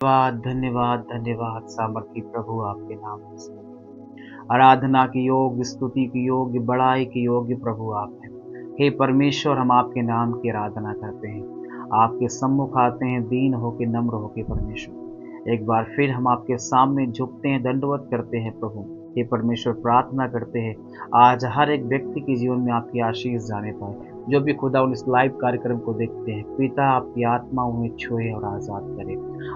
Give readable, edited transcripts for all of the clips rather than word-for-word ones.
धन्यवाद, धन्यवाद, धन्यवाद सामर्थी प्रभु आपके नाम में स्तुति। आराधना की योग्य, स्तुति की योग्य, बड़ाई की योग्य प्रभु आप हैं। हे परमेश्वर, हम आपके नाम की आराधना करते हैं। आपके सम्मुख आते हैं दीन होके, नम्र होके परमेश्वर। एक बार फिर हम आपके सामने झुकते हैं, दंडवत करते हैं प्रभु। हे परमेश्वर, प्रार्थना करते हैं आज हर एक व्यक्ति के जीवन में आपकी आशीष जाने पाए। जो भी खुदा उन इस लाइव कार्यक्रम को देखते हैं, पिता आपकी आत्मा उन्हें छुए और आज़ाद करे।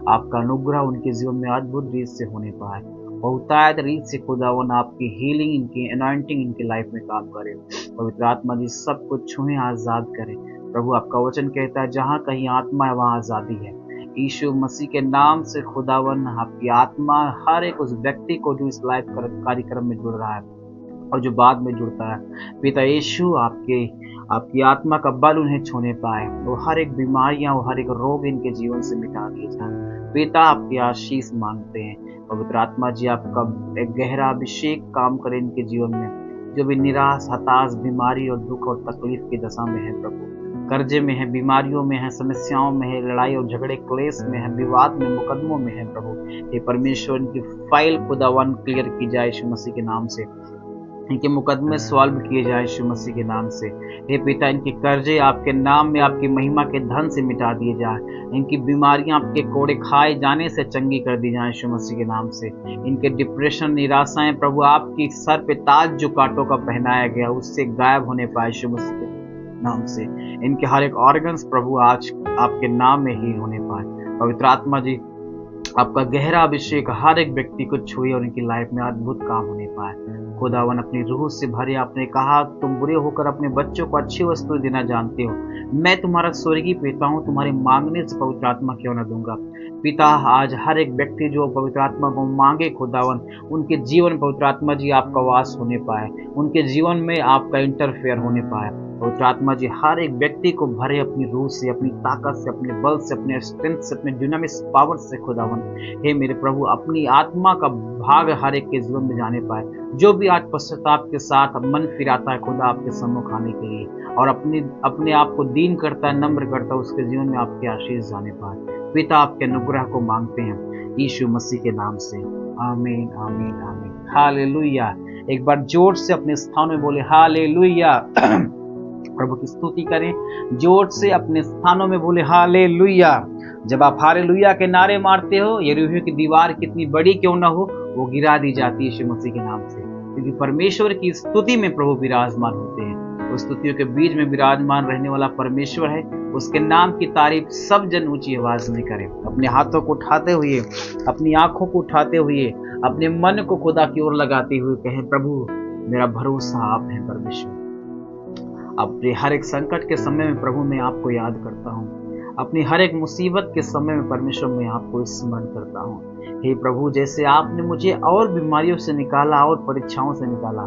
आपका अनुग्रह उनके जीवन में अद्भुत रीत से होने पाए। बहुतायत रीत से खुदावन आपकी हीलिंग, इनकी अनॉइंटिंग इनकी लाइफ में काम करे। पवित्र आत्मा जी सब कुछ छुए, आज़ाद करे। प्रभु आपका वचन कहता है जहाँ कहीं आत्मा है वहाँ आज़ादी है। यीशु मसीह के नाम से खुदावन आपकी आत्मा हर एक उस व्यक्ति को जो इस लाइव कार्यक्रम में जुड़ रहा है और जो बाद में जुड़ता है, पिता यीशु आपकी आत्मा का बल उन्हें छूने पाए। वो हर एक बीमारियां, वो हर एक रोग इनके जीवन से मिटा दिए जाए। पिता आपकी आशीष मांगते हैं। पवित्र आत्मा जी आपका एक गहरा अभिषेक काम करे इनके जीवन में। जो भी निराश, हताश, बीमारी और दुख और तकलीफ की दशा में है प्रभु, कर्जे में है, बीमारियों में है, समस्याओं में है, लड़ाई और झगड़े क्लेश में है, विवाद में, मुकदमों में है प्रभु, हे परमेश्वर इनकी फाइल खुदावन क्लियर की जाए यीशु मसीह के नाम से। इनके मुकदमे सॉल्व किए जाए यीशु मसीह के नाम से। हे पिता, इनके कर्जे आपके नाम में, आपकी महिमा के धन से मिटा दिए जाए। इनकी बीमारियां आपके कोड़े खाए जाने से चंगी कर दी जाए यीशु मसीह के नाम से। इनके डिप्रेशन, निराशाएं प्रभु आपकी सर पे ताज जो कांटों का पहनाया गया उससे गायब होने पाए यीशु मसीह के नाम से। इनके हर एक ऑर्गन्स प्रभु आज आपके नाम में ही होने पाए। पवित्र आत्मा जी आपका गहरा अभिषेक हर एक व्यक्ति को छुए और उनकी लाइफ में अद्भुत काम होने पाए। खुदावन अपनी रूह से भरे, आपने कहा तुम बुरे होकर अपने बच्चों को अच्छी वस्तु देना जानते हो। मैं तुम्हारा स्वर्गीय पिता हूँ, तुम्हारे मांगने से पवित्र आत्मा क्यों न दूंगा। पिता, आज हर एक व्यक्ति जो पवित्र आत्मा को मांगे खुदावन, उनके जीवन पवित्र आत्मा जी आपका वास होने पाए, उनके जीवन में आपका इंटरफेयर होने पाए। पवित्र आत्मा जी हर एक व्यक्ति को भरे अपनी रूह से, अपनी ताकत से, अपने बल से, अपने स्ट्रेंथ से, अपने डिनामिक पावर से खुदावन। हे मेरे प्रभु, अपनी आत्मा का भाग हर एक के जीवन में जाने पाए। जो भी आज पश्चाताप के साथ मन फिराता है खुदा आपके सम्मुख आने के लिए और अपने आप को दीन करता है, नम्र करता है, उसके जीवन में आपकी आशीष जाने पाए। पिता, आपके अनुग्रह को मांगते हैं यीशु मसीह के नाम से। आमीन, आमीन, आमीन। हालेलुया। एक बार जोर से अपने स्थान में बोले हालेलुया। प्रभु की स्तुति करें, जोर से अपने स्थानों में बोले हालेलुया। जब आप हालेलुया के नारे मारते हो, यरीहो की दीवार कितनी बड़ी क्यों ना हो, वो गिरा दी जाती है यीशु मसीह के नाम से। क्योंकि परमेश्वर की स्तुति में प्रभु विराजमान होते हैं। उस स्तुतियों के बीच में विराजमान रहने वाला परमेश्वर है। उसके नाम की तारीफ सब जन ऊंची आवाज में करें। अपने हाथों को उठाते हुए, अपनी आंखों को उठाते हुए, अपने मन को खुदा की ओर लगाते हुए कहें, प्रभु मेरा भरोसा आप है परमेश्वर। अपने हर एक संकट के समय में प्रभु मैं आपको याद करता हूँ। अपनी हर एक मुसीबत के समय में परमेश्वर मैं आपको स्मरण करता हूँ। हे प्रभु, जैसे आपने मुझे और बीमारियों से निकाला और परीक्षाओं से निकाला,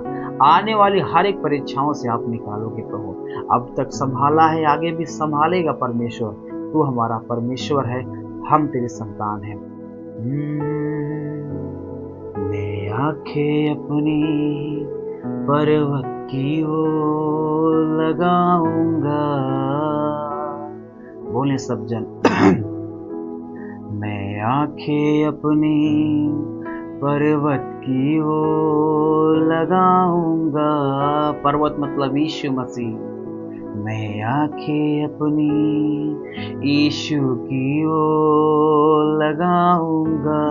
आने वाली हर एक परीक्षाओं से आप निकालोगे प्रभु। अब तक संभाला है, आगे भी संभालेगा परमेश्वर। तू हमारा परमेश्वर है, हम तेरे संतान हैं। मैं आंखें अपनी पर्वत की ओर लगाऊंगा। बोले सब जन। मैं आंखें अपनी पर्वत की ओर लगाऊंगा। पर्वत मतलब यीशु मसीह। मैं आंखें अपनी यीशु की ओर लगाऊंगा।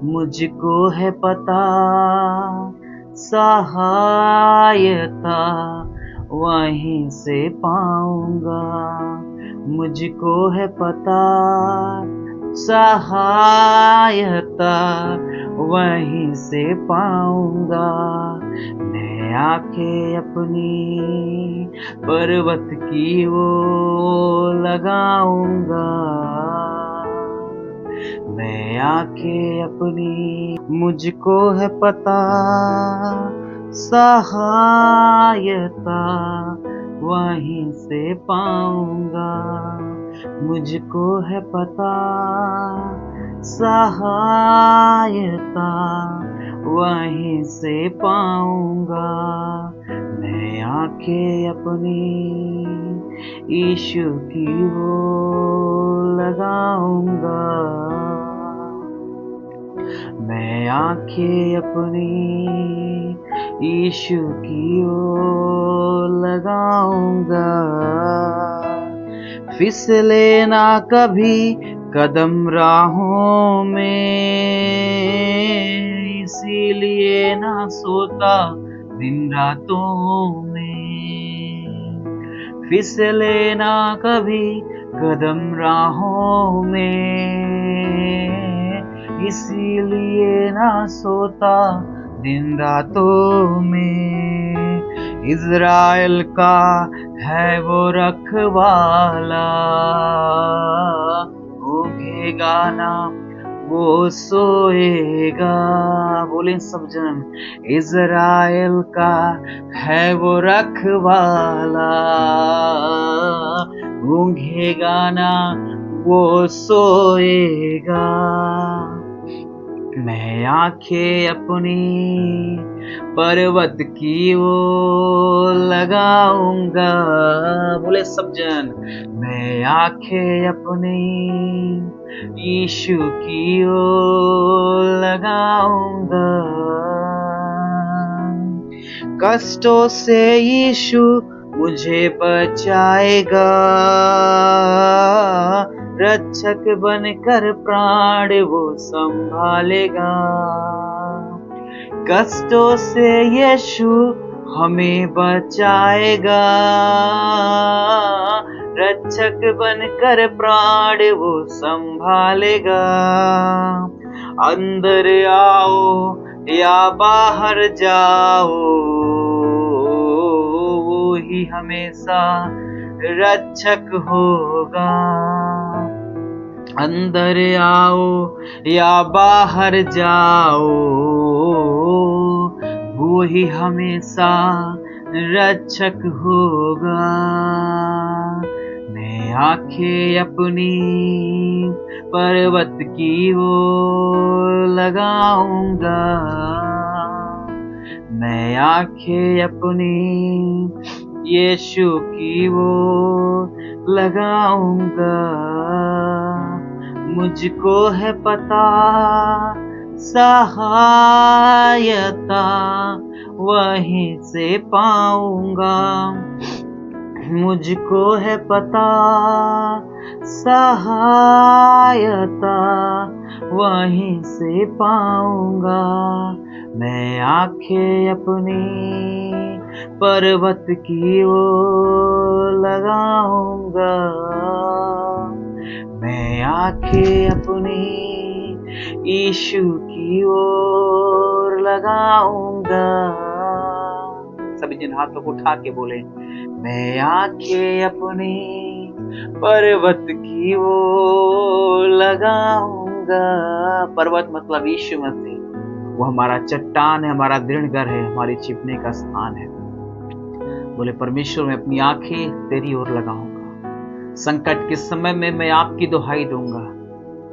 मुझको है पता सहायता वहीं से पाऊंगा। मुझको है पता सहायता वहीं से पाऊंगा। मैं आंखें अपनी पर्वत की ओर लगाऊंगा। मैं आंखें अपनी, मुझको है पता सहायता वहीं से पाऊंगा। मुझको है पता सहायता वहीं से पाऊंगा। मैं आंखें अपनी यीशु की ओर लगाऊंगा। मैं आंखें अपनी यीशु की ओर लगाऊंगा। फिसले ना कभी कदम राहों में, इसीलिए ना सोता दिन रातों में। फिसले ना कभी कदम राहों में, इसीलिए ना सोता दिन रातों में। इज़राइल का है वो रखवाला, ऊँघेगा ना वो सोएगा। बोले सब जन, इज़राइल का है वो रखवाला, ऊँघेगा ना वो सोएगा। मैं आंखें अपनी पर्वत की ओर लगाऊंगा। बोले सब जन, मैं आंखें अपनी यीशु की ओर लगाऊंगा। कष्टों से यीशु मुझे बचाएगा, रक्षक बनकर प्राण वो संभालेगा। कष्टों से यीशु हमें बचाएगा, रक्षक बनकर प्राण वो संभालेगा। अंदर आओ या बाहर जाओ, वो ही हमेशा रक्षक होगा। अंदर आओ या बाहर जाओ, वो ही हमेशा रक्षक होगा। मैं आंखें अपनी पर्वत की ओर लगाऊंगा। मैं आंखें अपनी यीशु की ओर लगाऊंगा। मुझको है पता सहायता वहीं से पाऊंगा। मुझको है पता सहायता वहीं से पाऊंगा। मैं आंखें अपनी पर्वत की ओर लगाऊंगा। मैं आंखें अपनी यीशु की ओर लगाऊंगा। सभी जन हाथों को उठा के बोले, मैं आंखें अपनी पर्वत की ओर लगाऊंगा। पर्वत मतलब यीशु मसीह, वो हमारा चट्टान है, हमारा दृढ़ घर है, हमारी छिपने का स्थान है। बोले परमेश्वर, मैं अपनी आंखें तेरी ओर लगाऊंगा। संकट के समय में मैं आपकी दुहाई दूंगा।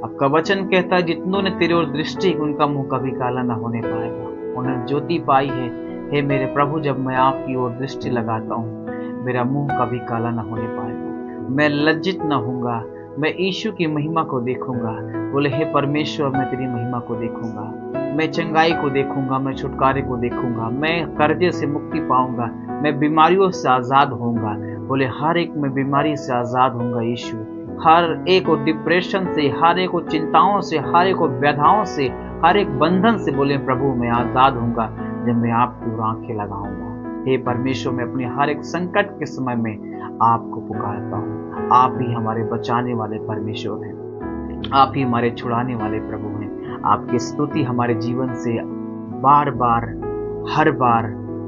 आपका वचन कहता है, जितनों ने तेरी ओर दृष्टि उनका मुंह कभी काला न होने पाएगा। उन्होंने ज्योति पाई है। हे मेरे प्रभु, जब मैं आपकी ओर दृष्टि लगाता हूँ, मेरा मुंह कभी काला न होने पाएगा। मैं लज्जित न होऊंगा, मैं यीशु की महिमा को देखूंगा। बोले हे परमेश्वर, मैं तेरी महिमा को देखूंगा, मैं चंगाई को देखूंगा, मैं छुटकारे को देखूंगा, मैं कर्जे से मुक्ति पाऊंगा, मैं बीमारियों से आजाद होऊंगा। बोले हर एक में बीमारी से आजाद होऊंगा यीशु। हर एक को डिप्रेशन से, हर एक को चिंताओं से, हर एक को व्यथाओं से, हर एक बंधन से बोले प्रभु मैं आजाद होऊंगा जब मैं आपकी ओर आंखें लगाऊंगा। हे परमेश्वर, मैं अपने हर एक संकट के समय में आपको पुकारता हूँ। आप ही हमारे बचाने वाले परमेश्वर हैं, आप ही हमारे छुड़ाने वाले प्रभु हैं। आपकी स्तुति हमारे जीवन से बार बार, हर बार,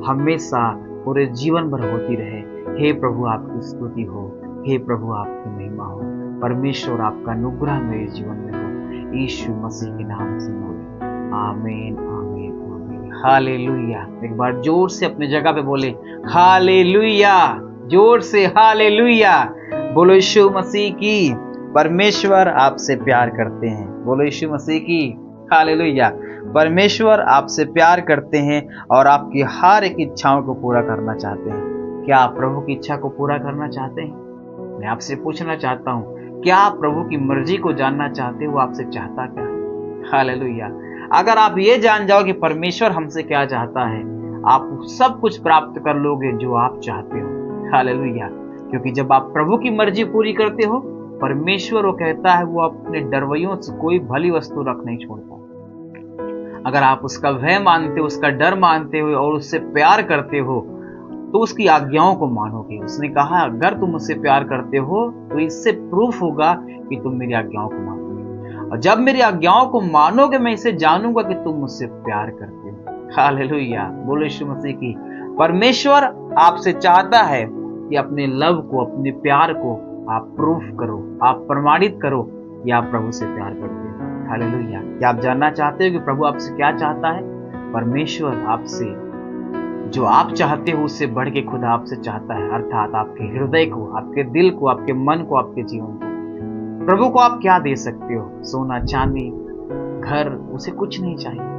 हमेशा, पूरे जीवन भर होती रहे। हे प्रभु, आपकी स्तुति हो। हे प्रभु, आपकी महिमा हो। परमेश्वर, आपका अनुग्रह मेरे जीवन में हो। यीशु मसीह के नाम से बोले आमीन, आमीन, आमीन। हालेलुया। एक बार जोर से अपने जगह पे बोले हालेलुया, जोर से हालेलुया। बोलो यीशु मसीह की। परमेश्वर आपसे प्यार करते हैं। बोलो यीशु मसीह की। हालेलुया। परमेश्वर आपसे प्यार करते हैं और आपकी हर एक इच्छाओं को पूरा करना चाहते हैं। क्या आप प्रभु की इच्छा को पूरा करना चाहते हैं? मैं आपसे पूछना चाहता हूँ, क्या आप प्रभु की मर्जी को जानना चाहते हो? वो आपसे चाहता क्या है? हालेलुया। अगर आप ये जान जाओ कि परमेश्वर हमसे क्या चाहता है, आप सब कुछ प्राप्त कर लोगे जो आप चाहते हो। हालेलुया। क्योंकि जब आप प्रभु की मर्जी पूरी करते हो, परमेश्वर वो कहता है वो अपने डरवइयों से कोई भली वस्तु रख नहीं छोड़ता। अगर आप उसका भय मानते हो, उसका डर मानते हो और उससे प्यार करते हो, तो उसकी आज्ञाओं को मानोगे। उसने कहा अगर तुम मुझसे प्यार करते हो तो इससे प्रूफ होगा कि तुम मेरी आज्ञाओं को मानोगे, और जब मेरी आज्ञाओं को मानोगे मैं इसे जानूंगा कि तुम मुझसे प्यार करते हो। हालेलुया। बोलो यीशु मसीह की। परमेश्वर आपसे चाहता है कि अपने लव को, अपने प्यार को आप प्रूफ करो, आप प्रमाणित करो कि आप प्रभु से प्यार करते हो। हालेलुया। क्या आप जानना चाहते हो कि प्रभु आपसे क्या चाहता है? परमेश्वर आपसे जो आप चाहते हो उससे बढ़ के खुदा आपसे चाहता है, अर्थात आपके हृदय को, आपके दिल को, आपके मन को, आपके जीवन को। प्रभु को आप क्या दे सकते हो? सोना, चांदी, घर, उसे कुछ नहीं चाहिए।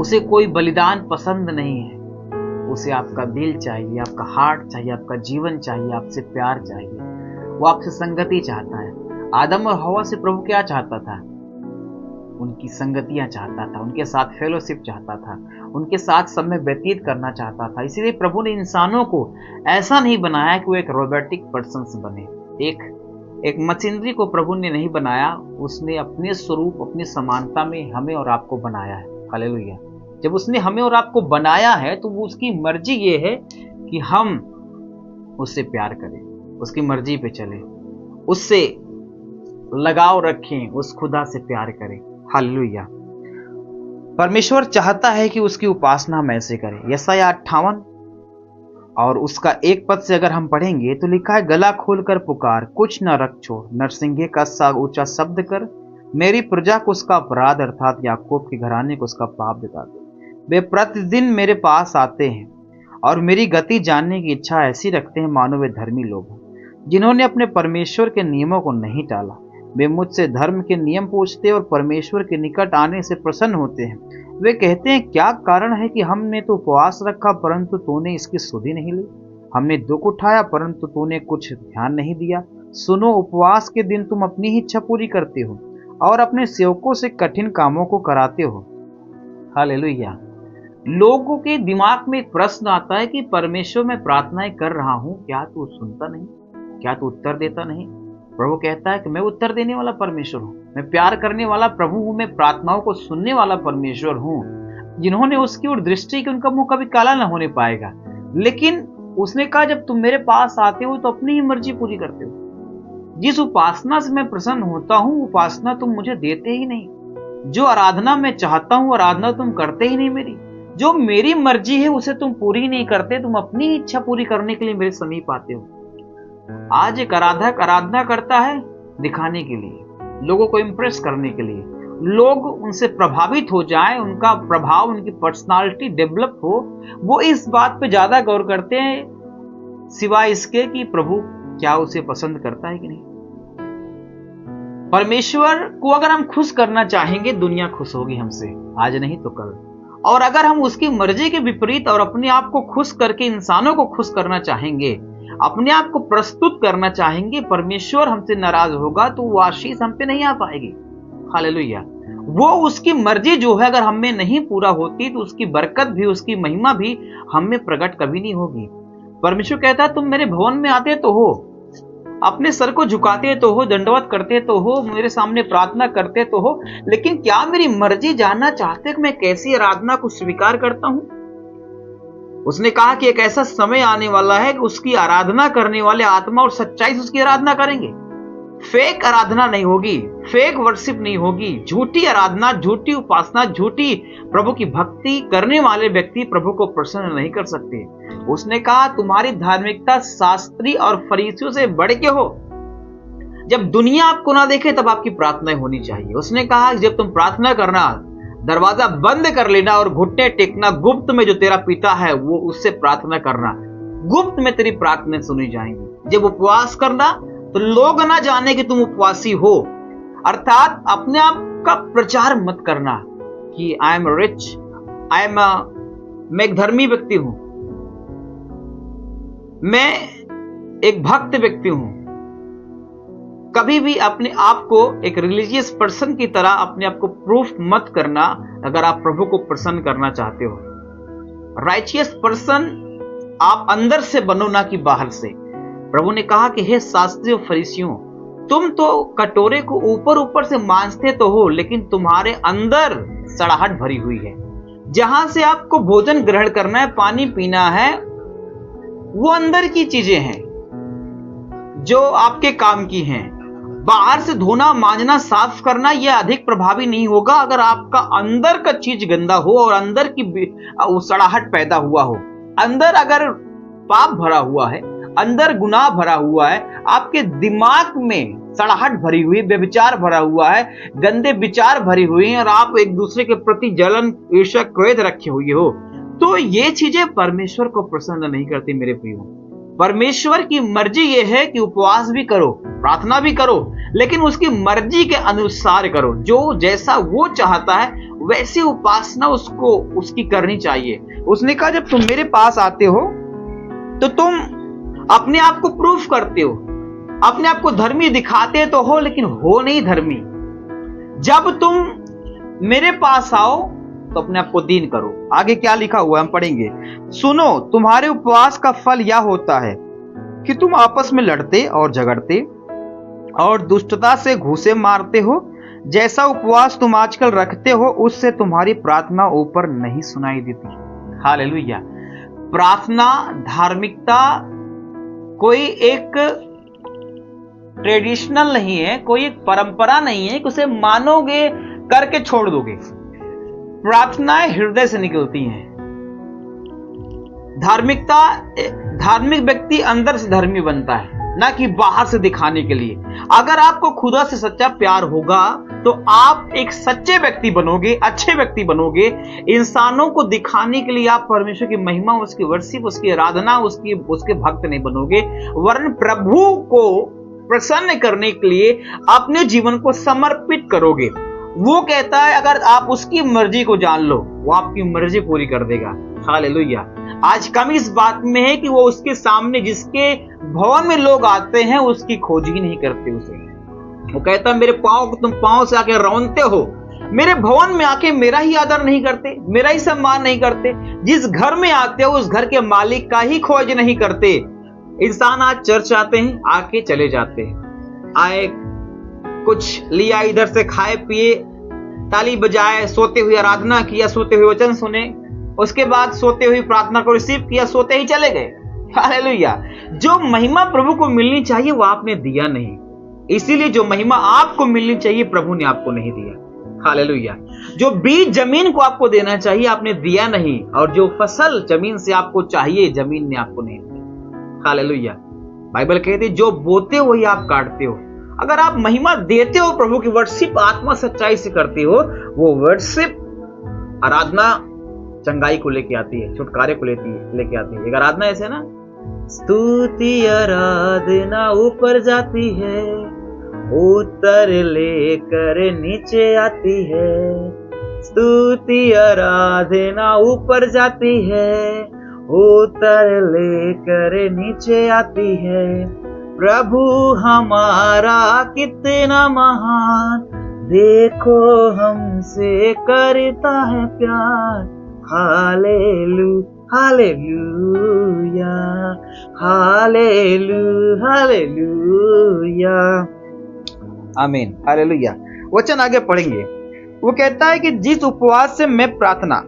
उसे कोई बलिदान पसंद नहीं है। उसे आपका दिल चाहिए, आपका हार्ट चाहिए, आपका जीवन चाहिए, आपसे प्यार चाहिए। वो आपसे संगति चाहता है। आदम और हवा से प्रभु क्या चाहता था? उनकी संगतियां चाहता था, उनके साथ फेलोशिप चाहता था, उनके साथ समय व्यतीत करना चाहता था। इसीलिए प्रभु ने इंसानों को ऐसा नहीं बनाया कि वो एक रोबोटिक पर्सन बने, एक मशीनरी को प्रभु ने नहीं बनाया। उसने अपने स्वरूप, अपनी समानता में हमें और आपको बनाया है। हालेलुया। जब उसने हमें और आपको बनाया है तो वो उसकी मर्जी ये है कि हम उससे प्यार करें, उसकी मर्जी पे चलें, उससे लगाव रखें, उस खुदा से प्यार करें। हालेलुया। परमेश्वर चाहता है कि उसकी उपासना हम ऐसे करें। यशायाह 58 और उसका 1 पद से अगर हम पढ़ेंगे तो लिखा है, गला खोलकर पुकार, कुछ न रख छोड़, नरसिंगे का सा ऊंचा शब्द कर, मेरी प्रजा को उसका अपराध अर्थात याकूब के घराने को उसका पाप बता दे। वे प्रतिदिन मेरे पास आते हैं और मेरी गति जानने की इच्छा ऐसी रखते हैं मानो वे धर्मी लोग हैं, जिन्होंने अपने परमेश्वर के नियमों को नहीं टाला। वे मुझसे धर्म के नियम पूछते और परमेश्वर के निकट आने से प्रसन्न होते हैं। वे कहते हैं, क्या कारण है कि हमने तो उपवास रखा परंतु तूने इसकी सुधि नहीं ली, हमने दुख उठाया परंतु तूने कुछ ध्यान नहीं दिया। सुनो, उपवास के दिन तुम अपनी ही इच्छा पूरी करते हो और अपने सेवकों से कठिन कामों को कराते हो। हालेलुया। लोगों के दिमाग में एक प्रश्न आता है कि परमेश्वर मैं प्रार्थनाएं कर रहा हूं, क्या तू सुनता नहीं? क्या तू उत्तर देता नहीं? प्रभु कहता है कि मैं उत्तर देने वाला परमेश्वर हूं, मैं प्यार करने वाला प्रभु हूं, मैं प्रार्थनाओं को सुनने वाला परमेश्वर हूं। जिन्होंने उसकी ओर दृष्टि की उनका मुंह कभी काला ना होने पाएगा। लेकिन उसने कहा जब तुम मेरे पास आते हो तो अपनी ही मर्जी पूरी करते हो। जिस उपासना से मैं प्रसन्न होता हूं, उपासना तुम मुझे देते ही नहीं। जो आराधना मैं चाहता हूं, आराधना तुम करते ही नहीं मेरी। जो मेरी मर्जी है उसे तुम पूरी नहीं करते, तुम अपनी इच्छा पूरी करने के लिए मेरे समीप आते हो। आज एक आराधक आराधना करता है दिखाने के लिए, लोगों को इंप्रेस करने के लिए, लोग उनसे प्रभावित हो जाएं, उनका प्रभाव, उनकी पर्सनालिटी डेवलप हो। वो इस बात पे ज्यादा गौर करते हैं सिवाय इसके कि प्रभु क्या उसे पसंद करता है कि नहीं। परमेश्वर को अगर हम खुश करना चाहेंगे, दुनिया खुश होगी हमसे, आज नहीं तो कल। और अगर हम उसकी मर्जी के विपरीत और अपने आप को खुश करके इंसानों को खुश करना चाहेंगे, अपने आप को प्रस्तुत करना चाहेंगे, परमेश्वर हमसे नाराज होगा तो वो आशीष हम पे नहीं आ पाएगी। हालेलुया। वो उसकी मर्जी जो है अगर हम में नहीं पूरा होती तो उसकी बरकत भी, उसकी महिमा भी हम में प्रकट कभी नहीं होगी। परमेश्वर कहता है तुम मेरे भवन में आते तो हो, अपने सर को झुकाते तो हो, दंडवत करते तो हो, मेरे सामने प्रार्थना करते तो हो, लेकिन क्या मेरी मर्जी जानना चाहते कि मैं कैसी आराधना को स्वीकार करता हूं? उसने कहा कि एक ऐसा समय आने वाला है कि उसकी आराधना करने वाले आत्मा और सच्चाई से उसकी आराधना करेंगे। फेक आराधना नहीं होगी, फेक वर्शिप नहीं होगी, झूठी आराधना, झूठी उपासना, झूठी प्रभु की भक्ति करने वाले व्यक्ति प्रभु को प्रसन्न नहीं कर सकते। उसने कहा तुम्हारी धार्मिकता शास्त्री और फरीसियों से बढ़ के हो। जब दुनिया आपको ना देखे तब आपकी प्रार्थनाएं होनी चाहिए। उसने कहा जब तुम प्रार्थना करना, दरवाजा बंद कर लेना और घुटने टेकना, गुप्त में जो तेरा पिता है वो उससे प्रार्थना करना, गुप्त में तेरी प्रार्थना सुनी जाएंगी। जब उपवास करना तो लोग ना जाने कि तुम उपवासी हो, अर्थात अपने आप का प्रचार मत करना कि आई एम रिच, मैं एक धर्मी व्यक्ति हूं, मैं एक भक्त व्यक्ति हूं। कभी भी अपने आप को एक रिलीजियस पर्सन की तरह अपने आप को प्रूफ मत करना अगर आप प्रभु को प्रसन्न करना चाहते हो। राइचियस पर्सन आप अंदर से बनो, ना कि बाहर से। प्रभु ने कहा कि हे शास्त्रियों फरीसियों, तुम तो कटोरे को ऊपर ऊपर से मांजते तो हो, लेकिन तुम्हारे अंदर सड़ाहट भरी हुई है। जहां से आपको भोजन ग्रहण करना है, पानी पीना है, वो अंदर की चीजें हैं जो आपके काम की हैं। बाहर से धोना, मांजना, साफ करना यह अधिक प्रभावी नहीं होगा अगर आपका अंदर का चीज गंदा हो और अंदर की सड़ाहट पैदा हुआ हो। अंदर अगर पाप भरा हुआ है, अंदर गुनाह भरा हुआ है, आपके दिमाग में सड़ाहट भरी हुई, व्यभिचार भरा हुआ है, गंदे विचार भरी हुई हैं और आप एक दूसरे के प्रति जलन, ईर्ष्या, क्रोध रखे हुए हो, तो ये चीजें परमेश्वर को प्रसन्न नहीं करती मेरे प्रियो। परमेश्वर की मर्जी ये है कि उपवास भी करो, प्रार्थना भी करो, लेकिन उसकी मर्जी के अनुसार करो। जो जैसा वो चाहता है वैसी उपासना उसको उसकी करनी चाहिए। उसने कहा जब तुम मेरे पास आते हो तो तुम अपने आप को प्रूफ करते हो, अपने आप को धर्मी दिखाते तो हो, लेकिन हो नहीं धर्मी। जब तुम मेरे पास आओ तो अपने आप को दीन करो। आगे क्या लिखा हुआ है हम पढ़ेंगे। सुनो, तुम्हारे उपवास का फल यह होता है कि तुम आपस में लड़ते और झगड़ते और दुष्टता से घूंसे मारते हो। जैसा उपवास तुम आजकल रखते हो उससे तुम्हारी प्रार्थना ऊपर नहीं सुनाई देती। हालेलुया। प्रार्थना, धार्मिकता कोई एक ट्रेडिशनल नहीं है, कोई एक परंपरा नहीं है कि उसे मानोगे करके छोड़ दोगे। प्रार्थनाएं हृदय से निकलती हैं। धार्मिकता, धार्मिक व्यक्ति अंदर से धर्मी बनता है, ना कि बाहर से दिखाने के लिए। अगर आपको खुदा से सच्चा प्यार होगा तो आप एक सच्चे व्यक्ति बनोगे, अच्छे व्यक्ति बनोगे। इंसानों को दिखाने के लिए आप परमेश्वर की महिमा, उसकी वर्शिप, उसकी आराधना, उसके भक्त नहीं बनोगे, वरन प्रभु को प्रसन्न करने के लिए अपने जीवन को समर्पित करोगे। वो कहता है अगर आप उसकी मर्जी को जान लो, वो आपकी मर्जी पूरी कर देगा। हालेलुया। आज कम इस बात में है कि वो उसके सामने, जिसके भवन में लोग आते हैं, उसकी खोज ही नहीं करते उसे। वो कहता है मेरे पांव को तुम पांव से आके रौंदते हो, मेरे भवन में आके मेरा ही आदर नहीं करते, मेरा ही सम्मान नहीं करते। जिस घर में आते हो उस घर के मालिक का ही खोज नहीं करते। इंसान आज चर्च आते हैं, आके चले जाते हैं, आए कुछ लिया, इधर से खाए पिए, ताली बजाए, सोते हुए आराधना किया, सोते हुए वचन सुने, उसके बाद सोते हुए प्रार्थना को रिसीव किया, सोते ही चले गए। हालेलुया। जो महिमा प्रभु को मिलनी चाहिए वो आपने दिया नहीं, इसीलिए जो महिमा आपको मिलनी चाहिए प्रभु ने आपको नहीं दिया। हालेलुया। जो बीज जमीन को आपको देना चाहिए आपने दिया नहीं, और जो फसल जमीन से आपको चाहिए जमीन ने आपको नहीं दिया। हालेलुया। बाइबल कहती है जो बोते हो वही आप काटते हो। अगर आप महिमा देते हो प्रभु की, वर्शिप आत्मा सच्चाई से करते हो, वो वर्शिप, आराधना चंगाई को लेके आती है, छुटकारे को लेके आती है। एक आराधना ऐसे ना, स्तुति आराधना ऊपर जाती है, उत्तर लेकर नीचे आती है। स्तुति आराधना ऊपर जाती है, उत्तर लेकर नीचे आती है। प्रभु हमारा कितना महान, देखो हमसे करता है प्यार। हालेलू हालेलुया हालेलू हालेलुया आमीन। हालेलुया। वचन आगे पढ़ेंगे। वो कहता है कि जिस उपवास से मैं प्रार्थना,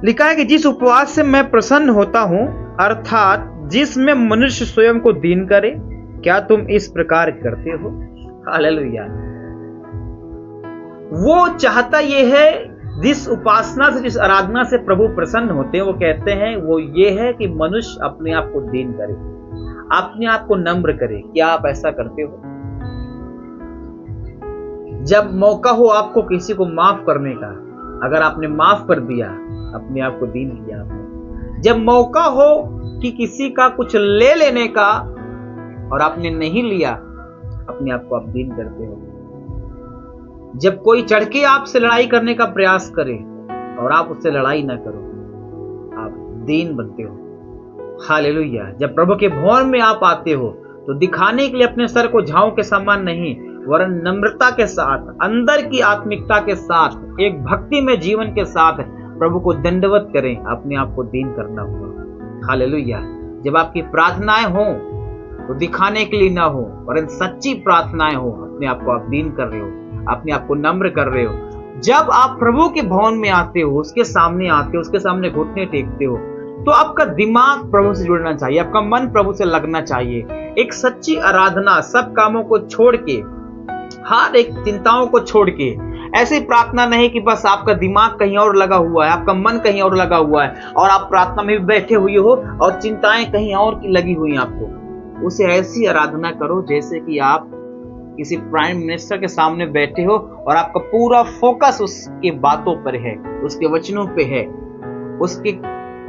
लिखा है कि जिस उपवास से मैं प्रसन्न होता हूं, अर्थात जिसमें मनुष्य स्वयं को दीन करे, क्या तुम इस प्रकार करते हो? हालेलुया। वो चाहता ये है, जिस उपासना से, जिस आराधना से प्रभु प्रसन्न होते हैं, वो कहते हैं वो ये है कि मनुष्य अपने आप को दीन करे, अपने आप को नम्र करे। क्या आप ऐसा करते हो? जब मौका हो आपको किसी को माफ करने का, अगर आपने माफ कर दिया, अपने आप को दीन किया आपने। जब मौका हो कि किसी का कुछ ले लेने का और आपने नहीं लिया, अपने आप को आप दीन करते हो। जब कोई चढ़ के आपसे लड़ाई करने का प्रयास करे और आप उससे लड़ाई ना करो, आप दीन बनते हो। हालेलुया। जब प्रभु के भवन में आप आते हो तो दिखाने के लिए अपने सर को झाओं के समान नहीं, वरन नम्रता के साथ, अंदर की आत्मिकता के साथ, एक भक्ति में जीवन के साथ प्रभु को दंडवत करें, अपने आप को दीन करना होगा। हालेलुया। जब आपकी प्रार्थनाएं हो तो दिखाने के लिए ना हो, वरन सच्ची प्रार्थनाएं हो, अपने आप को आप दीन कर रहे हो, अपने आप को नम्र कर रहे हो। जब आप प्रभु के भवन में आते हो, उसके सामने आते हो, उसके सामने घुटने टेकते हो, तो आपका दिमाग प्रभु से जुड़ना चाहिए, आपका मन प्रभु से लगना चाहिए। एक सच्ची आराधना, सब कामों को छोड़ के, हर एक चिंताओं को छोड़ के, ऐसी प्रार्थना नहीं कि बस आपका दिमाग कहीं और लगा हुआ है, आपका मन कहीं और लगा हुआ है और आप प्रार्थना में भी बैठे हुए हो और चिंताएं कहीं और की लगी हुई हैं आपको। उसे ऐसी आराधना करो जैसे कि आप किसी प्राइम मिनिस्टर के सामने बैठे हो और आपका पूरा फोकस उसके बातों पर है, उसके वचनों पे है,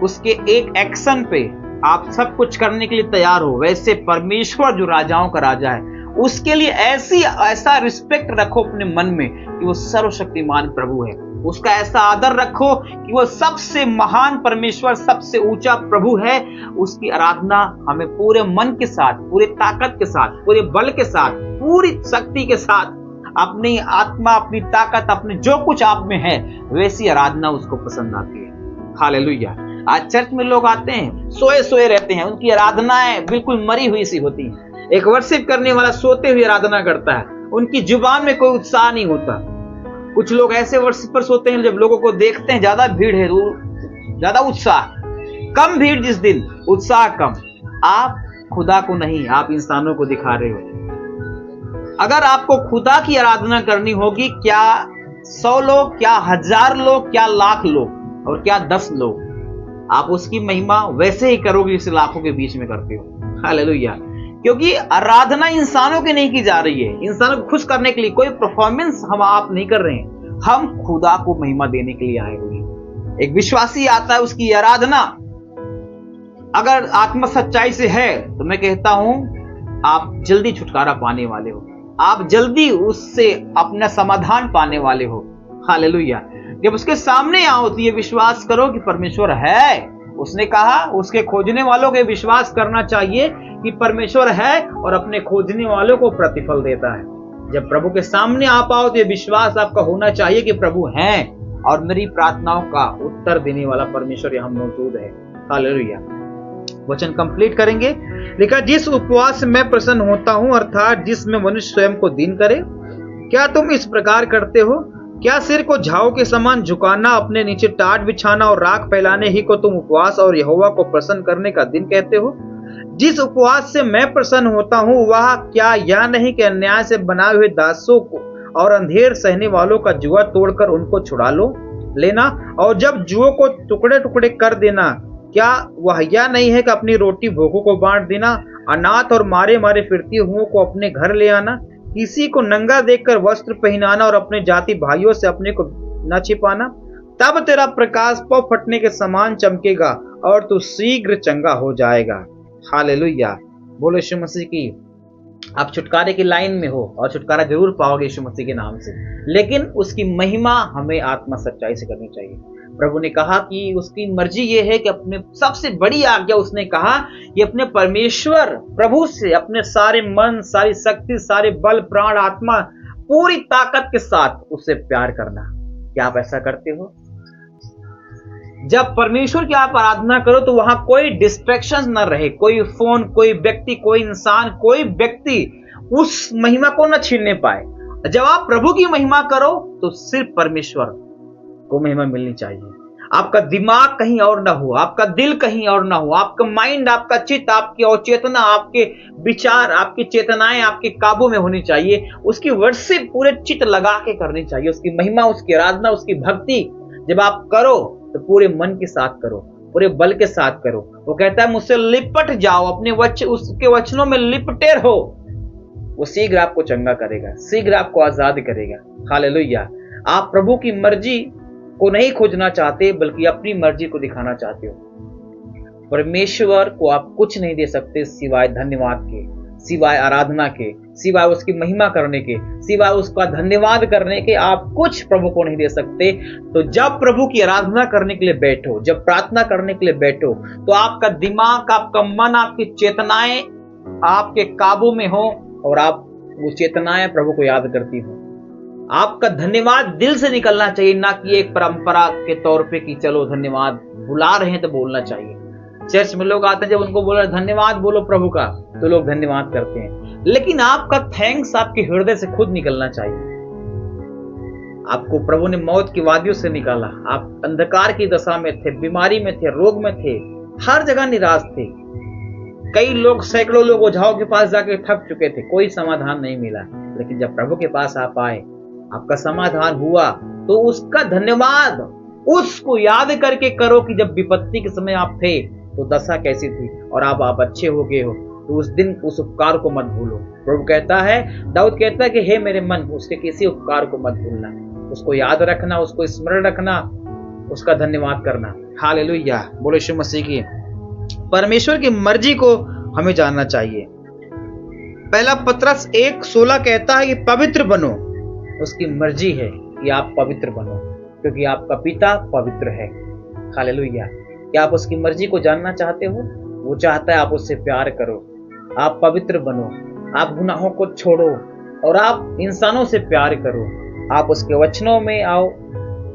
उसके एक एक्शन पे आप सब कुछ करने के लिए तैयार हो। वैसे परमेश्वर जो राजाओं का राजा है, उसके लिए ऐसा रिस्पेक्ट रखो अपने मन में कि वो सर्वशक्तिमान प्रभु है। उसका ऐसा आदर रखो कि वो सबसे महान परमेश्वर, सबसे ऊंचा प्रभु है। उसकी आराधना हमें पूरे मन के साथ, पूरे ताकत के साथ, पूरे बल के साथ, पूरी शक्ति के साथ, अपनी आत्मा, अपनी ताकत, अपने जो कुछ आप में है, वैसी आराधना उसको पसंद आती है। हालेलुया। आज चर्च में लोग आते हैं, सोए सोए रहते हैं, उनकी आराधनाएं बिल्कुल मरी हुई सी होती है। एक वर्शिप करने वाला सोते हुए आराधना करता है, उनकी जुबान में कोई उत्साह नहीं होता। कुछ लोग ऐसे वर्शिपर्स होते हैं, जब लोगों को देखते हैं ज्यादा भीड़ है तो ज्यादा उत्साह, कम भीड़ जिस दिन उत्साह कम। आप खुदा को नहीं, आप इंसानों को दिखा रहे हो। अगर आपको खुदा की आराधना करनी होगी, क्या 100 लोग, क्या 1000 लोग, क्या लाख लोग और क्या 10 लोग, आप उसकी महिमा वैसे ही करोगे जैसे लाखों के बीच में करते हो। हालेलुया। क्योंकि आराधना इंसानों की नहीं की जा रही है, इंसानों को खुश करने के लिए कोई परफॉर्मेंस हम आप नहीं कर रहे हैं, हम खुदा को महिमा देने के लिए आए हुए हैं। एक विश्वासी आता है, उसकी आराधना अगर आत्मा सच्चाई से है तो मैं कहता हूं आप जल्दी छुटकारा पाने वाले हो, आप जल्दी उससे अपना समाधान पाने वाले हो। हालेलुया। जब उसके सामने आओ तो ये विश्वास करो कि परमेश्वर है। उसने कहा उसके खोजने वालों के विश्वास करना चाहिए कि परमेश्वर है और अपने खोजने वालों को प्रतिफल देता है। जब प्रभु के सामने आप आओ तो ये विश्वास आपका होना चाहिए कि प्रभु हैं और मेरी प्रार्थनाओं का उत्तर देने वाला परमेश्वर यहां मौजूद है। हालेलुया। वचन कंप्लीट करेंगे। लिखा, जिस उपवास से मैं प्रसन्न होता हूं, अर्थात जिसमें मनुष्य स्वयं को दीन करे, क्या तुम इस प्रकार करते हो? क्या सिर को झाओ के समान झुकाना, अपने नीचे टाट बिछाना और राख फैलाने ही को तुम उपवास और यहोवा को प्रसन्न करने का दिन कहते हो? जिस उपवास से मैं प्रसन्न होता हूँ, वह क्या यह नहीं कि अन्याय से बनाए हुए दासों को और अंधेर सहने वालों का जुआ तोड़कर उनको छुड़ा लेना, और जब जुओं को टुकड़े टुकड़े कर देना, क्या वह यह नहीं है कि अपनी रोटी भूखों को बांट देना, अनाथ और मारे मारे फिरती हुओं को अपने घर ले आना, किसी को नंगा देखकर वस्त्र पहनाना और अपने जाति भाइयों से अपने को न छिपाना? तब तेरा प्रकाश पौ फटने के समान चमकेगा और तू शीघ्र चंगा हो जाएगा। हालेलुया। बोलो यीशु मसीह की। आप छुटकारे की लाइन में हो और छुटकारा जरूर पाओगे यीशु मसीह के नाम से, लेकिन उसकी महिमा हमें आत्मा सच्चाई से करनी चाहिए। प्रभु ने कहा कि उसकी मर्जी ये है कि अपने सबसे बड़ी आज्ञा उसने कहा कि अपने परमेश्वर प्रभु से अपने सारे मन, सारी शक्ति, सारे बल, प्राण, आत्मा, पूरी ताकत के साथ उससे प्यार करना। क्या आप ऐसा करते हो? जब परमेश्वर की आप आराधना करो तो वहां कोई डिस्ट्रैक्शन न रहे, कोई फोन, कोई व्यक्ति, कोई इंसान, कोई व्यक्ति उस महिमा को न छीनने पाए। जब आप प्रभु की महिमा करो तो सिर्फ परमेश्वर को महिमा मिलनी चाहिए। आपका दिमाग कहीं और ना हो, आपका दिल कहीं और ना हो, आपका माइंड, आपका चित्त, आपकी अवचेतना, आपके विचार, आपकी चेतनाएं आपके काबू में होनी चाहिए। उसकी वर्शिप पूरे चित्त लगा के करनी चाहिए। उसकी महिमा, उसकी आराधना, उसकी भक्ति जब आप करो तो पूरे मन के साथ करो, पूरे बल के साथ करो। वो कहता है मुझसे लिपट जाओ, अपने उसके वचनों में लिपटे रहो, वो शीघ्र आपको चंगा करेगा, शीघ्र आपको आजाद करेगा। हालेलुया। आप प्रभु की मर्जी को नहीं खोजना चाहते, बल्कि अपनी मर्जी को दिखाना चाहते हो। परमेश्वर को आप कुछ नहीं दे सकते सिवाय धन्यवाद के, सिवाय आराधना के, सिवाय उसकी महिमा करने के, सिवाय उसका धन्यवाद करने के आप कुछ प्रभु को नहीं दे सकते। तो जब प्रभु की आराधना करने के लिए बैठो, जब प्रार्थना करने के लिए बैठो, तो आपका दिमाग, आपका मन, आपकी चेतनाएं आपके काबू में हो और आप वो चेतनाएं प्रभु को याद करती हो। आपका धन्यवाद दिल से निकलना चाहिए, ना कि एक परंपरा के तौर पे कि चलो धन्यवाद बुला रहे हैं तो बोलना चाहिए। चर्च में लोग आते हैं, जब उनको बोला धन्यवाद बोलो प्रभु का, तो लोग धन्यवाद करते हैं, लेकिन आपका थैंक्स आपके हृदय से खुद निकलना चाहिए। आपको प्रभु ने मौत की वादियों से निकाला, आप अंधकार की दशा में थे, बीमारी में थे, रोग में थे, हर जगह निराश थे। कई लोग, सैकड़ों लोग ओझाओं के पास जाके थक चुके थे, कोई समाधान नहीं मिला, लेकिन जब प्रभु के पास आप आए, आपका समाधान हुआ, तो उसका धन्यवाद उसको याद करके करो कि जब विपत्ति के समय आप थे तो दशा कैसी थी और आप अच्छे हो गए हो। तो उस दिन उस उपकार को मत भूलो। प्रभु कहता है, दाऊद कहता है कि हे मेरे मन, उसके किसी उपकार को मत भूलना, उसको याद रखना, उसको स्मरण रखना, उसका धन्यवाद करना। हालेलुया, बोलो यीशु मसीह की। परमेश्वर की मर्जी को हमें जानना चाहिए। पहला पतरस 1:16 कहता है कि पवित्र बनो, उसकी मर्जी है कि आप पवित्र बनो, क्योंकि आपका पिता पवित्र है। हालेलुया। क्या आप उसकी मर्जी को जानना चाहते हो? वो चाहता है आप उससे प्यार करो, आप पवित्र बनो, आप गुनाहों को छोड़ो और आप इंसानों से प्यार करो, आप उसके वचनों में आओ,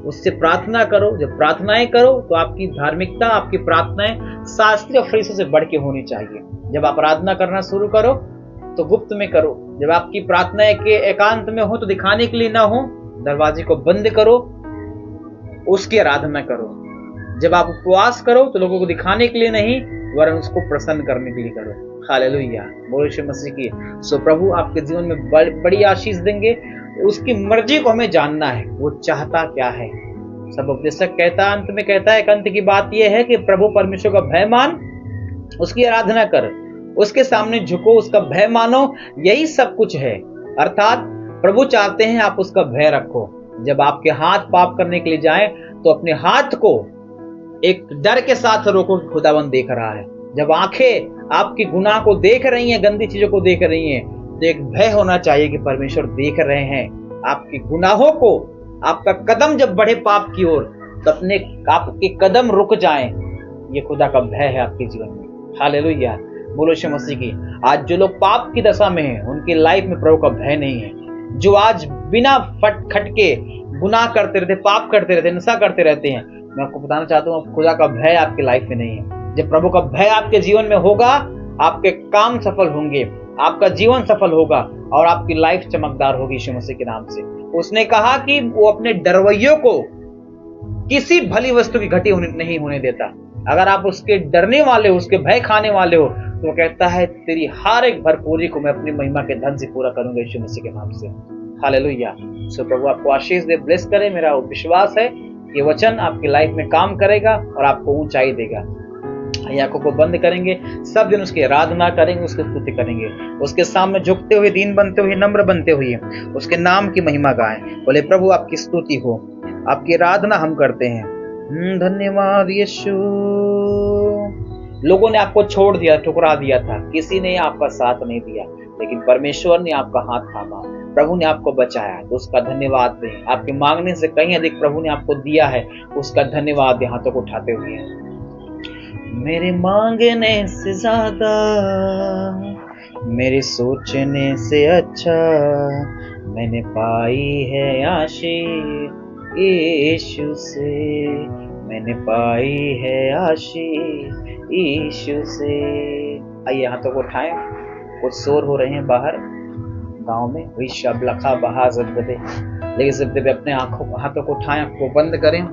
उससे प्रार्थना करो। जब प्रार्थनाएं करो तो आपकी धार्मिकता, आपकी प्रार्थनाएं शास्त्रीय और फरीसियों से बढ़ के होनी चाहिए। जब आप आराधना करना शुरू करो तो गुप्त में करो। जब आपकी प्रार्थनाएं के एकांत में हो तो दिखाने के लिए ना हो, दरवाजे को बंद करो, उसकी आराधना करो। जब आप उपवास करो तो लोगों को दिखाने के लिए नहीं, वरन उसको प्रसन्न करने के लिए करो। हालेलुया, बोलो यीशु मसीह की। सो प्रभु आपके जीवन में बड़ी आशीष देंगे। उसकी मर्जी को हमें जानना है, वो चाहता क्या है। सब उपदेशक कहता, अंत में कहता है, अंत की बात यह है कि प्रभु परमेश्वर का भय मान, उसकी आराधना कर, उसके सामने झुको, उसका भय मानो, यही सब कुछ है। अर्थात प्रभु चाहते हैं आप उसका भय रखो। जब आपके हाथ पाप करने के लिए जाएं तो अपने हाथ को एक डर के साथ रोको कि खुदावन देख रहा है। जब आंखें आपकी गुनाह को देख रही हैं, गंदी चीजों को देख रही हैं, तो एक भय होना चाहिए कि परमेश्वर देख रहे हैं आपके गुनाहों को। आपका कदम जब बढ़े पाप की ओर तो अपने आपके कदम रुक जाएं, ये खुदा का भय है आपके जीवन में। हालेलुया, बोलो यीशु मसीह की। आज जो लोग पाप की दशा में हैं, उनकी लाइफ में प्रभु का भय नहीं है। जो आज बिना खटके गुनाह करते रहते, पाप करते रहते, नशा करते रहते हैं, मैं आपको बताना चाहता हूँ खुदा का भय आपकी लाइफ में नहीं है। जब प्रभु का भय आपके जीवन में होगा, आपके काम सफल होंगे, आपका जीवन सफल होगा और आपकी लाइफ चमकदार होगी यीशु मसीह के नाम से। उसने कहा कि वो अपने डरवैयों को किसी भली वस्तु की घटी नहीं होने देता। अगर आप उसके डरने वाले हो, उसके भय खाने वाले हो, तो वो कहता है तेरी हर एक भरपूरी को मैं अपनी महिमा के धन से पूरा करूंगा यीशु मसीह के नाम से। हालेलुया। सो प्रभु आपको आशीष दे, ब्लेस करे। मेरा विश्वास है ये वचन आपकी लाइफ में काम करेगा और आपको ऊंचाई देगा। आंखों को बंद करेंगे, सब दिन उसकी आराधना करेंगे, उसकी स्तुति करेंगे, उसके सामने झुकते हुए, दीन बनते हुए, नम्र बनते हुए उसके नाम की महिमा गाएं। बोले प्रभु आपकी स्तुति हो, आपकी आराधना हम करते हैं। धन्यवाद यीशु। लोगों ने आपको छोड़ दिया, ठुकरा दिया था, किसी ने आपका साथ नहीं दिया, लेकिन परमेश्वर ने आपका हाथ थामा, प्रभु ने आपको बचाया, तो उसका धन्यवाद दें। आपके मांगने से कहीं अधिक प्रभु ने आपको दिया है, उसका धन्यवाद दें हाथों को उठाते हुए। मेरे मांगने से ज्यादा, मेरे सोचने से अच्छा मैंने पाई है आशीष यीशु से, मैंने पाई है आशीष यीशु से। आइए हाथों को उठाएं। कुछ शोर हो रहे हैं बाहर गांव में, लखा बहा जब्दे, लेकिन जब्दे अपने हाथों को उठाएं, आंखों को बंद करें,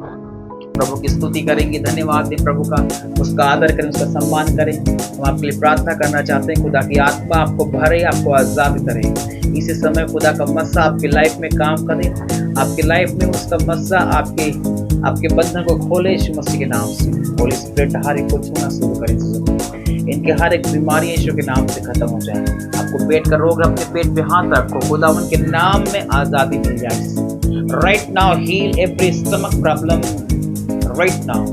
प्रभु की स्तुति करेंगे, धन्यवाद दें प्रभु का, उसका आदर करें, उसका सम्मान करें। हम आपके लिए प्रार्थना करना चाहते हैं, खुदा की आत्मा आपको भरे, आपको आजाद करे। इसी समय खुदा का मस्सा आपकी लाइफ में काम करे, आपकी लाइफ में उसका मस्सा आपके बंधन को खोले यीशु मसीह के नाम से। होली स्पिरिट हर एक को छूना शुरू करे, इनके हर एक बीमारी यीशु के नाम से खत्म हो जाए। आपको पेट का रोग, अपने पेट पे हाथ रखो, खुदावन के नाम में आजादी मिल जाए। Right now heal every stomach problem, right now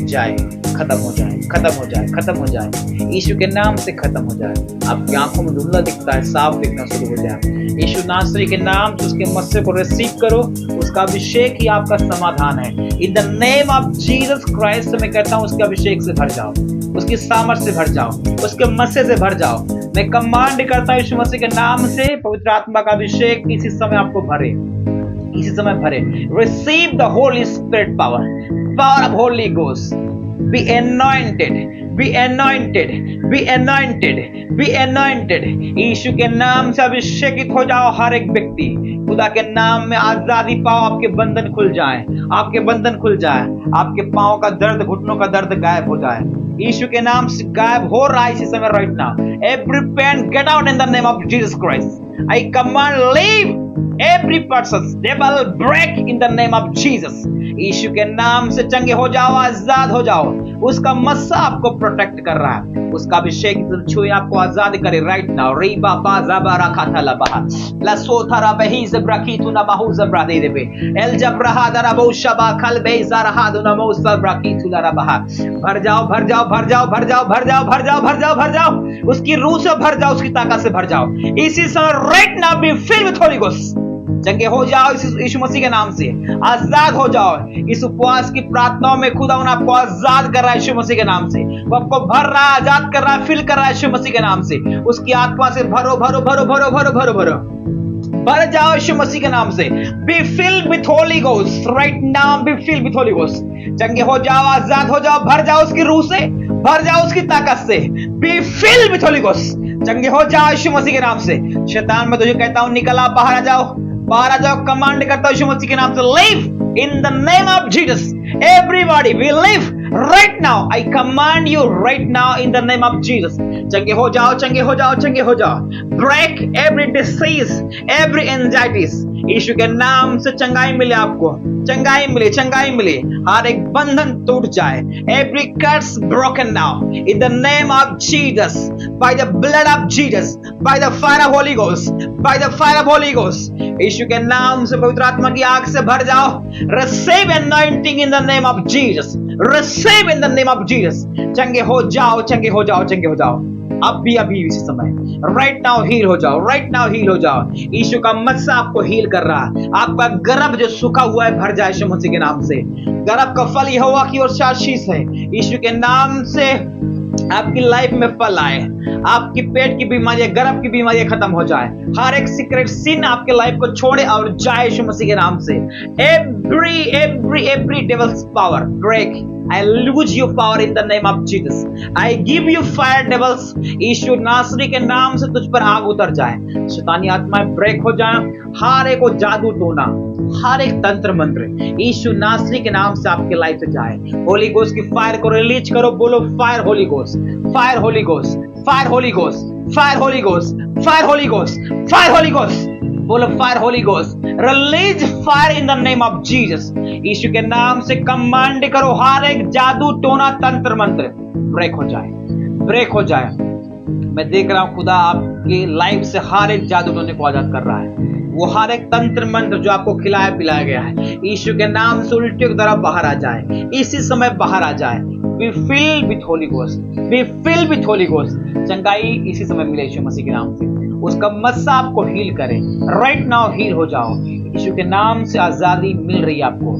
जाए, खत्म हो जाए, खत्म हो जाए, खत्म हो जाए, यीशु के नाम से खत्म हो जाए। आपकी आंखों में धुंधला दिखता है, साफ दिखना शुरू हो जाए। यीशु नासरी के नाम से उसके मस्से को रिसीव करो, उसका अभिषेक ही आपका समाधान है। इन the name of Jesus Christ मैं कहता हूँ उसके अभिषेक से भर जाओ, उसकी सामर्थ से भर जाओ, उसके मस्से से भर जाओ। मैं कमांड करता हूँ यीशु मसीह के नाम से, पवित्र आत्मा का अभिषेक इसी समय आपको भरे, इसी समय भरे। Receive the Holy Spirit power, power of Holy Ghost. Be anointed, be anointed, be anointed, be anointed। Yeshu के नाम से अभिषेकित हो जाओ हर एक व्यक्ति। खुदा के नाम में आजादी पाओ, आपके बंधन खुल जाए, आपके बंधन खुल जाए, आपके पांव का दर्द, घुटनों का दर्द गायब हो जाए। यीशु के नाम से गायब हो रहा है इसी समय right now. Every pain get out in the name of Jesus Christ. I command leave every person, devil break in the name of Jesus. Yeshu के नाम से चंगे हो जाओ, आजाद हो जाओ। उसका मस्सा आपको प्रोटेक्ट कर रहा है, उसका अभिषेक छुए आपको आजाद करे राइट नाउ। रीबा बाजाबा रखाता लबहा ला सोथरा बही जब्रकी तू ना बाहु जब्रा दे देबे एल जब्रहा दरा बहुशबा खल बे जरहा दु ना मौ जब्रकी तू ला रबहा। भर जाओ, भर जाओ, भर जाओ, भर जाओ, भर जाओ, भर जाओ, भर जाओ, भर जाओ, उसकी रूह से भर जाओ, उसकी ताकत से भर जाओ। इसी समय right now be filled with Holy Ghost. चंगे हो जाओ यीशु मसीह के नाम से, आजाद हो जाओ। इस उपवास की प्रार्थनाओं में खुदा आपको आजाद कर रहा है यीशु मसीह के नाम से, वो आपको भर रहा है, आजाद कर रहा है, फिल कर रहा है यीशु मसीह के नाम से। उसकी आत्मा से भरो, भरो, भरो, भरो, भरो, भरो, भरो, भर जाओ यीशु मसीह के नाम से। Be filled with Holy Ghost right now, be filled with Holy Ghost. चंगे हो जाओ, आजाद हो जाओ, भर जाओ उसकी रूह से, भर जाओ उसकी ताकत से। Be filled with Holy Ghost. चंगे हो जाओ यीशु मसीह के नाम से। शैतान मैं तुझे कहता हूं निकल आ, बाहर आ जाओ, बाहर आ जाओ। कमांड करता हूं यीशु मसीह के नाम से, leave in the name of Jesus. Everybody we live right now. I command you right now in the name of Jesus. चंगे हो जाओ, चंगे हो जाओ, चंगे हो जाओ। Break every disease, every anxieties. Yeshu के नाम से चंगाई मिले आपको, चंगाई मिले, चंगाई मिले। हर एक बंधन टूट जाए। Every curse broken now in the name of Jesus, by the blood of Jesus, by the fire of Holy Ghost, by the fire of Holy Ghost. Yeshu के नाम से पवित्र आत्मा की आग से भर जाओ। Receive anointing in the name of Jesus, receive in the name of Jesus. चंगे हो जाओ, चंगे हो जाओ, चंगे हो जाओ। अब भी अभी इसी समय राइट नाउ हील हो जाओ, राइट नाउ हील हो जाओ। यीशु का मस्सा आपको हील कर रहा है। आपका गर्भ जो सूखा हुआ है भर जाए यीशु मसीह के नाम से। गर्भ का फल यहोवा की ओर से आशीष है। यीशु के नाम से आपकी लाइफ में फल आए, आपकी पेट की बीमारियां, गर्भ की बीमारियां खत्म हो जाए। हर एक सीक्रेट सिन आपके लाइफ को छोड़े और जाए यीशु मसीह के नाम से। Every every every devils power break. I lose your power in the name of Jesus. I give you fire devils. यीशु नासरी के नाम से तुझ पर आग उतर जाए, शैतानी आत्माएं ब्रेक हो जाए। हर एक को जादू टोना, हर एक तंत्र मंत्र यीशु नासरी के नाम से आपके लाइफ से जाए। होली गोस्ट की फायर को रिलीज करो। बोलो fire Holy Ghost, fire Holy Ghost, fire Holy Ghost, fire Holy Ghost, fire Holy Ghost, fire Holy Ghost. बोलो fire Holy Ghost, release fire in the name of Jesus. Yeshu के नाम से command करो, हर एक जादू टोना तंत्र मंत्र ब्रेक हो जाए, ब्रेक हो जाए। मैं देख रहा हूं खुदा आपकी लाइफ से हर एक जादू टोने को आजाद कर रहा है। वो हर एक तंत्र मंत्र जो आपको खिलाया पिलाया गया है यीशु के नाम से उल्टे की तरफ बाहर आ जाए, इसी समय बाहर आ जाए। B filled with Holy Ghost, B filled with Holy ghost. चंगाई इसी समय मिले यीशु मसीह के नाम से। उसका मस्सा आपको हील करे। राइट नाउ हील हो जाओ। यीशु के नाम से आजादी मिल रही है आपको।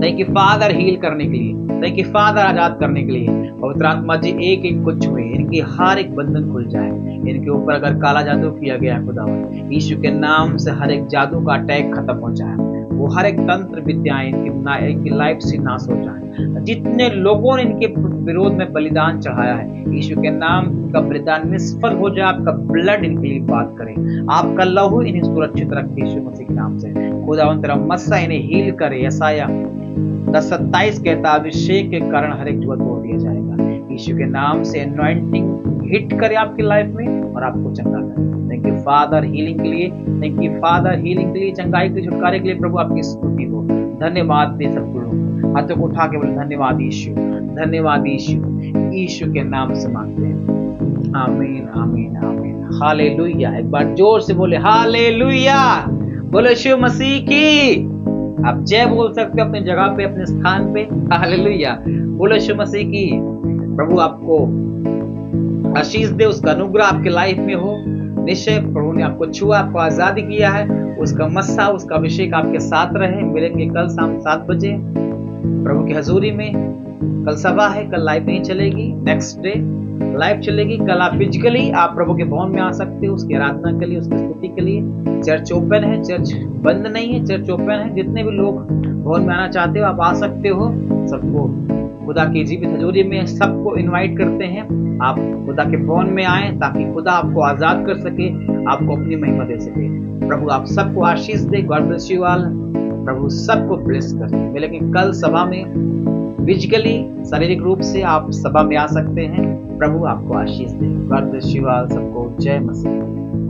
थैंक यू फादर हील करने के लिए, थैंक यू फादर आजाद करने के लिए। पवित्र आत्मा जी एक एक को छुए, इनकी हर एक बंधन खुल जाए। इनके ऊपर अगर काला जादू किया गया है खुदावन, यीशु के नाम से हर एक जादू का अटैक खत्म हो जाए। वो हर एक तंत्र विद्याएं इनकी लाइफ से नाश हो जाए। जितने लोगों ने इनके विरोध में बलिदान चढ़ाया है यीशु के नाम का बलिदान निष्फल हो जाए। आपका ब्लड इनके लिए बात करे, आपका लहू इन्हें सुरक्षित रखे यीशु मसीह के नाम से। खुदावन तेरा मस्सा इन्हें हील करे। यसाया 10:27 कहता अभिषेक के कारण हर एक जुआ तोड़ दिया जाएगा। यीशु के नाम से एनॉइंटिंग हिट करे आपकी लाइफ में और आपको चंगा करे। थैंक यू फादर हीलिंग के लिए, थैंक यू फादर हीलिंग के लिए, चंगाई के छुटकारे के लिए प्रभु आपकी स्तुति हो। धन्यवाद दे सबको। हाथों को उठा के बोले धन्यवाद यीशु, धन्यवाद यीशु। यीशु के नाम से मांगते हैं, आमीन आमीन आमीन। हालेलुया। एक बार जोर से बोले हालेलुया। बोले यीशु मसीह की। आप जय बोल सकते हो अपनी जगह पे, अपने स्थान पे। हालेलुया। बोलो यीशु मसीह की प्रभु आपको आशीष दे, उसका अनुग्रह आपके लाइफ में हो। निश्चय प्रभु ने आपको छुआ, आपको आजादी किया है, उसका मस्सा, उसका अभिषेक आपके साथ रहे। मिलेंगे कल शाम 7 बजे प्रभु की हजूरी में। कल सभा है, कल लाइव नहीं चलेगी, नेक्स्ट डे लाइव चलेगी। कल आप फिजिकली आप प्रभु के भवन में आ सकते हो, उसकी आराधना के लिए, उसकी स्तुति के लिए। चर्च ओपन है, चर्च बंद नहीं है, चर्च ओपन है। जितने भी लोग भवन में आना चाहते हो आप आ सकते हो। सबको खुदा की जीवित हजूरी में सबको इनवाइट करते हैं, आप खुदा के भवन में आए ताकि खुदा आपको आजाद कर सके, आपको अपनी महिमा दे सके। प्रभु आप सबको आशीष दे। God bless you all. प्रभु सबको ब्लेस कर। मिलेंगे कल सभा में, फिजिकली शारीरिक रूप से आप सभा में आ सकते हैं। प्रभु आपको आशीष दे। God bless you all. सबको जय मसीह।